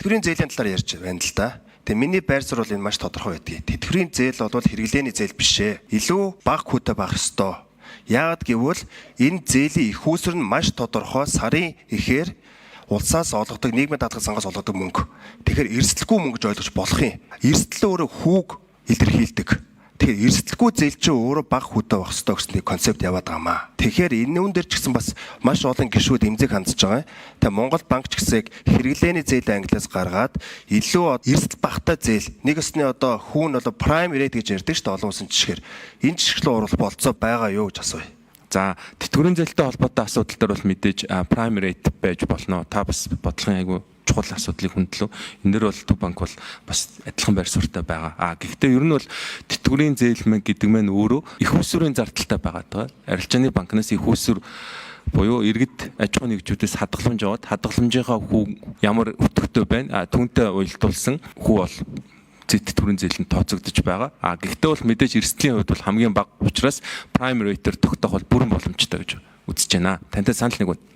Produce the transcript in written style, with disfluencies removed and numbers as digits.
тэтгэврийн зээлийн талаар ярьж байна л да. Тэгээ миний байр суурь бол энэ маш тодорхой байдгийг. Тэтгэврийн зээл бол хэрэглээний зээл биш ээ. Илүү бага хүүтэй байх ёстой. Яагаад гэвэл энэ зээлийн их үүсвэр нь маш тодорхой сарын ихээр улсаас олгодог, нийгмийн даатгал сангаас олгодог мөнгө. Тэгэхээр эрсдэлгүй мөнгө гэж ойлгож болох юм. Эрсдэл өөрөө хүүг илэрхийлдэг. Тэгэхээр эрсдэлгүй зээл чинь өөрөө бага хүүтэй байх ёстой гэсэн нэг концепт яваад байгаамаа. Тэгэхээр энэ үүн дээр ч гэсэн бас маш олон гишүүд эмзэг хандж байгаа. Тэгээ Монгол банк ч гэсэн хэрэглээний зээлийн ангиллаас гаргаад илүү эрсдэл багатай зээл нэг өсний одоо хүүн бол prime rate гэж ярьдаг шүү дээ олон улсын жишгээр. Энэ жишг рүү оруулах болцоо байгаа юу гэж асууя. За тэтгэврийн зээлтэй холбоотой асуудал дээр бол мэдээж prime rate байж болно. Та бас бодлогын айгу чухал асуудлыг хөндлөө. Энэ дээр бол Төв банк бол бас адилхан байр суурьтай байгаа. Гэхдээ ер нь бол тэтгэврийн зээл гэдэг нь өөрөө их усврын зардалтай байгаа. Арилжааны банкнаас их усвэр буюу иргэд аж ахуй нэгжүүдээс хадгаламж аваад хадгаламжийнхаа хүү ямар өтгөтэй байна. Түүнтэй уялдуулсан хүү бол тэтгэврийн зээлэнд тооцогдож байгаа. Гэхдээ бол мэдээж эрсдлийн хувьд бол хамгийн бага учраас prime rate-ээр тогтоох бол бүрэн боломжтой гэж үзэж байна. Тантай санал нэг байна.